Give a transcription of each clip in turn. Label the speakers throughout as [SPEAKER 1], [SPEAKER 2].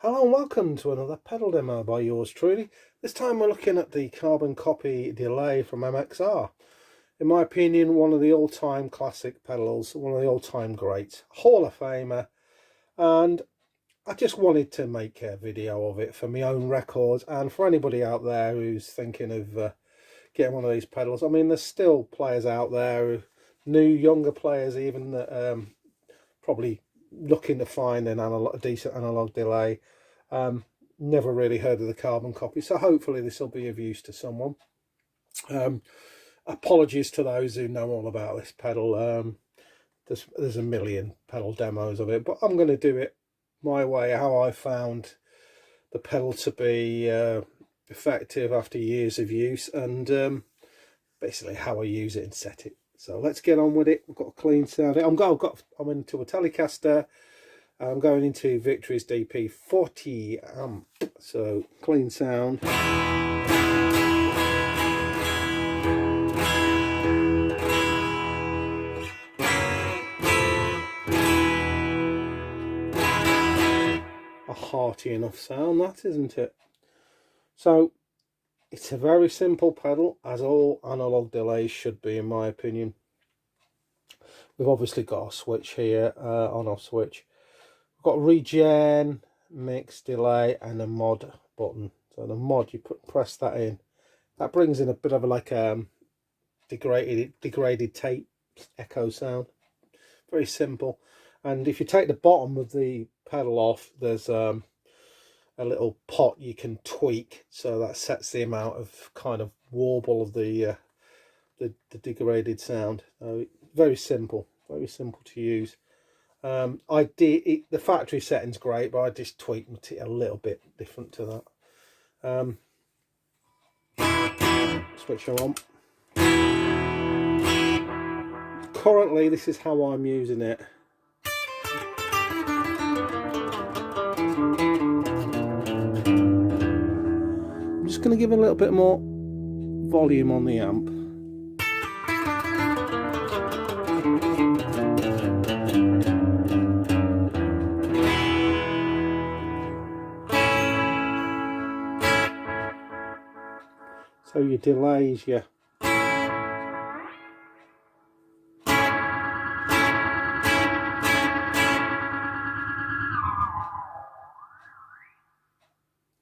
[SPEAKER 1] Hello and welcome to another pedal demo by yours truly. This time we're looking at the Carbon Copy delay from MXR. In my opinion, one of the all-time classic pedals, one of the all-time greats, Hall of Famer, and I just wanted to make a video of it for my own records and for anybody out there who's thinking of getting one of these pedals. I mean, there's still players out there, new, younger players even, that probably looking to find a decent analog delay. Never really heard of the Carbon Copy, so hopefully this will be of use to someone. Apologies to those who know all about this pedal. There's a million pedal demos of it, but I'm going to do it my way, how I found the pedal to be effective after years of use, and basically how I use it and set it. So let's get on with it. We've got a clean sound. I'm into a Telecaster. I'm going into Victory's DP 40 amp. So clean sound. A hearty enough sound, that, isn't it? So it's a very simple pedal, as all analog delays should be, in my opinion. We've obviously got a switch here, on-off switch. We've got regen, mix, delay, and a mod button. So the mod, you press that in. That brings in a bit of like degraded tape echo sound. Very simple. And if you take the bottom of the pedal off, there's a little pot you can tweak, so that sets the amount of kind of warble of the degraded sound. Very simple to use. The factory setting's great, but I just tweaked it a little bit different to that. Switch her on. Currently, this is how I'm using it. I'm just going to give it a little bit more volume on the amp. So your delays, yeah.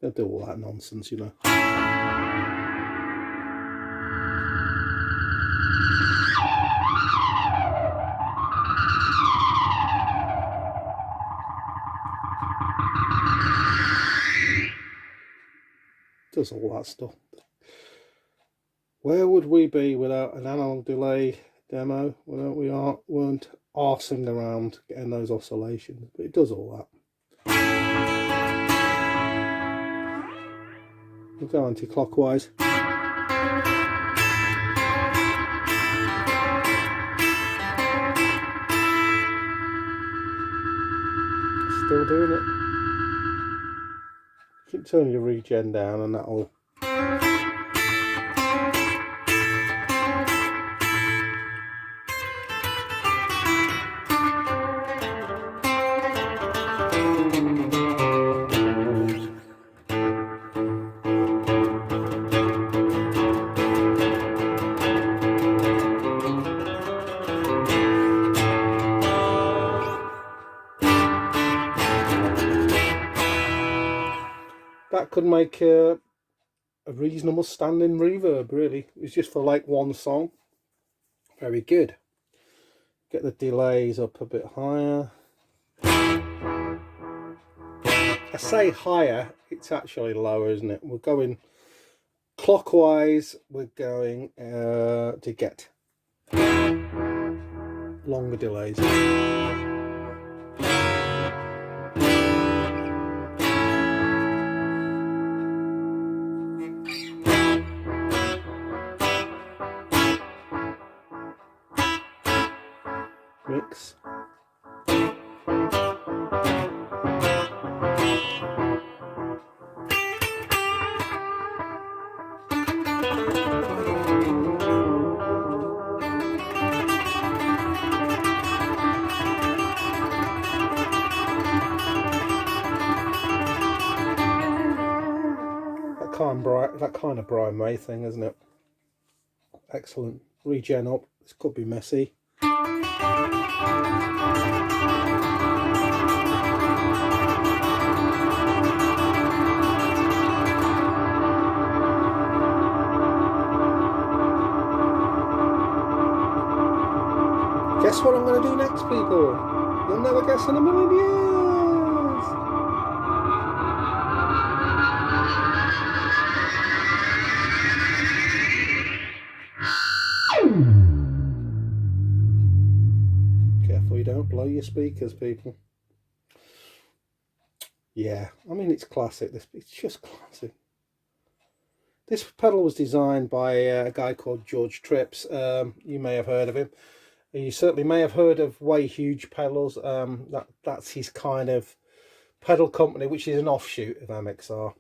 [SPEAKER 1] They'll do all that nonsense, you know. Does all that stuff. Where would we be without an analog delay demo? Well, we weren't arsing around getting those oscillations, but it does all that. We'll go anti-clockwise. Still doing it. Keep turning your regen down and that'll... That could make a reasonable standing reverb, really. It's just for like one song. Very good. Get the delays up a bit higher. I say higher, it's actually lower, isn't it? We're going clockwise, we're going to get longer delays. Mix. that kind of Brian May thing, isn't it? Excellent. Regen up. This could be messy. Guess what I'm going to do next, people? You'll never guess in a million years. Careful you don't blow your speakers, people. Yeah, I mean, it's classic. It's just classic. This pedal was designed by a guy called George Trips. You may have heard of him. You certainly may have heard of Way Huge Pedals. That's his kind of pedal company, which is an offshoot of MXR,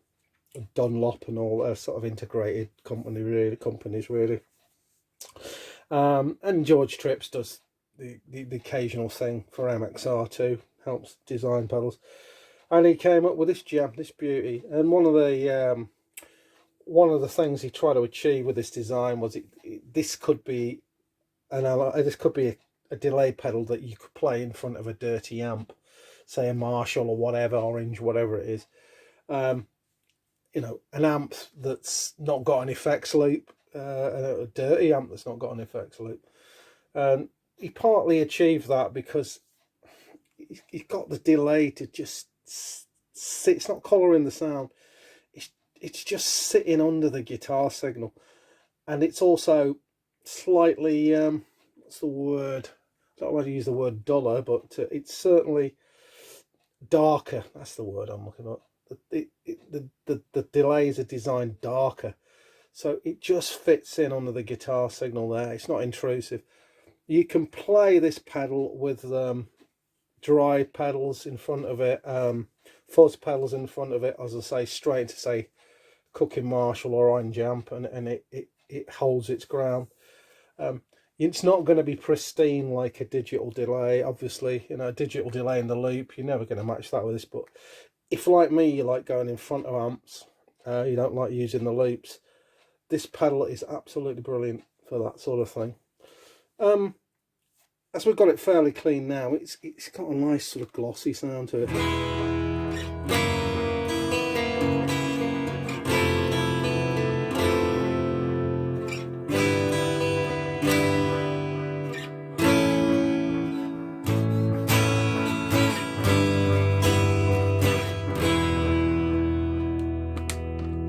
[SPEAKER 1] Dunlop, and all sort of integrated companies really. And George Trips does the occasional thing for MXR too, helps design pedals. And he came up with this gem, this beauty. And one of the things he tried to achieve with this design was this could be a delay pedal that you could play in front of a dirty amp, say a Marshall or whatever, Orange, whatever it is. You know, an amp that's not got an effects loop, a dirty amp that's not got an effects loop. He partly achieved that because he got the delay to just sit. It's not colouring the sound. It's just sitting under the guitar signal, and it's also slightly what's the word? I don't want to use the word duller, but it's certainly darker. That's the word I'm looking at. The delays are designed darker, so it just fits in under the guitar signal there. It's not intrusive. You can play this pedal with dry pedals in front of it, fuzz pedals in front of it, as I say, straight to say Cooking Marshall or Orange amp, and it holds its ground. It's not going to be pristine like a digital delay. Obviously, you know, a digital delay in the loop, you're never going to match that with this. But if, like me, you like going in front of amps, you don't like using the loops, this pedal is absolutely brilliant for that sort of thing. As we've got it fairly clean now, it's got a nice sort of glossy sound to it.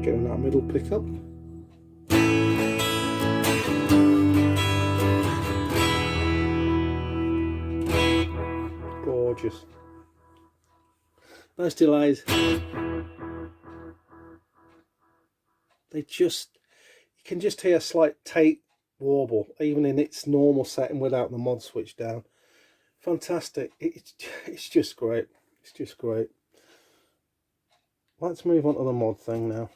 [SPEAKER 1] Getting that middle pickup. Gorgeous. Those delays. You can just hear a slight tape warble, even in its normal setting without the mod switch down. Fantastic. It's just great. It's just great. Let's move on to the mod thing now.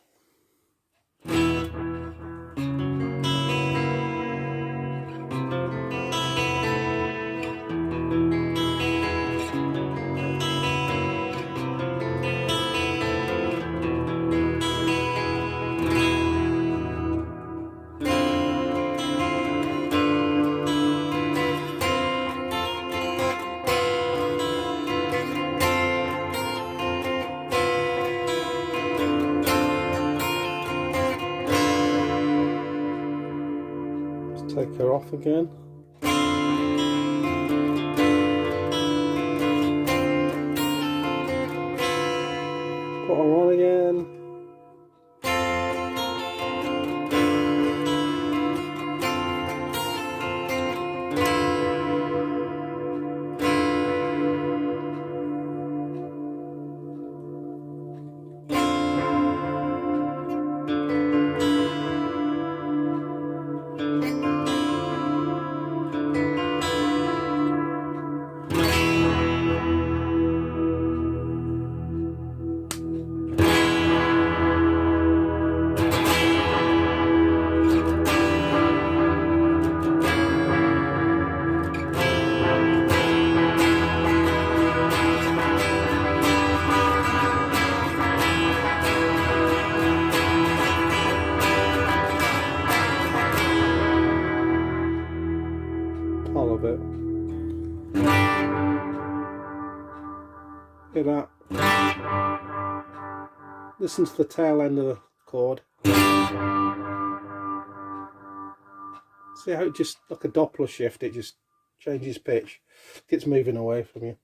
[SPEAKER 1] Take her off again. Put her on again. Hear that? Listen to the tail end of the chord. See how it just, like a Doppler shift, it just changes pitch, gets moving away from you.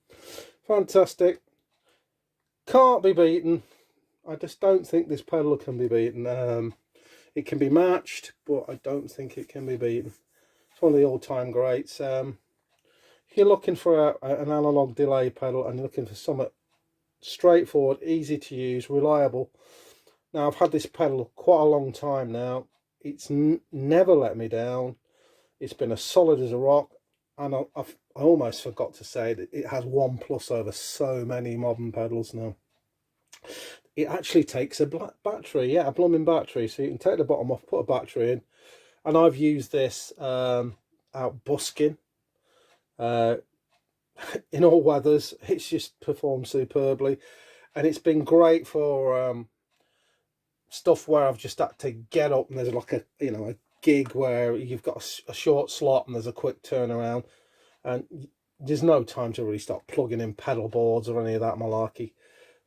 [SPEAKER 1] Fantastic. Can't be beaten. I just don't think this pedal can be beaten. It can be matched, but I don't think it can be beaten. It's one of the all-time greats. If you're looking for an analog delay pedal and you're looking for something straightforward, easy to use, reliable. Now, I've had this pedal quite a long time now. It's never let me down. It's been as solid as a rock, and I almost forgot to say that it has 1+ over so many modern pedals now. It actually takes a battery, yeah, a blooming battery, so you can take the bottom off, put a battery in, and I've used this out busking in all weathers. It's just performed superbly, and it's been great for stuff where I've just had to get up and there's like a, you know, a gig where you've got a short slot and there's a quick turnaround and there's no time to really start plugging in pedal boards or any of that malarkey.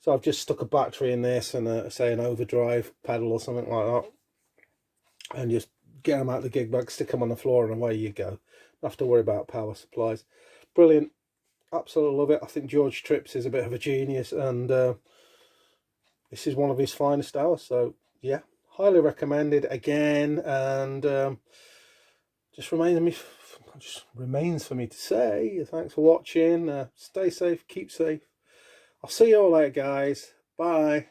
[SPEAKER 1] So I've just stuck a battery in this and say an overdrive pedal or something like that, and just get them out of the gig bag, stick them on the floor, and away you go. Don't have to worry about power supplies. Brilliant. Absolutely love it. I think George Trips is a bit of a genius, and this is one of his finest hours. So yeah, highly recommended again. And just remains for me to say thanks for watching. Stay safe, keep safe. I'll see you all later, guys. Bye.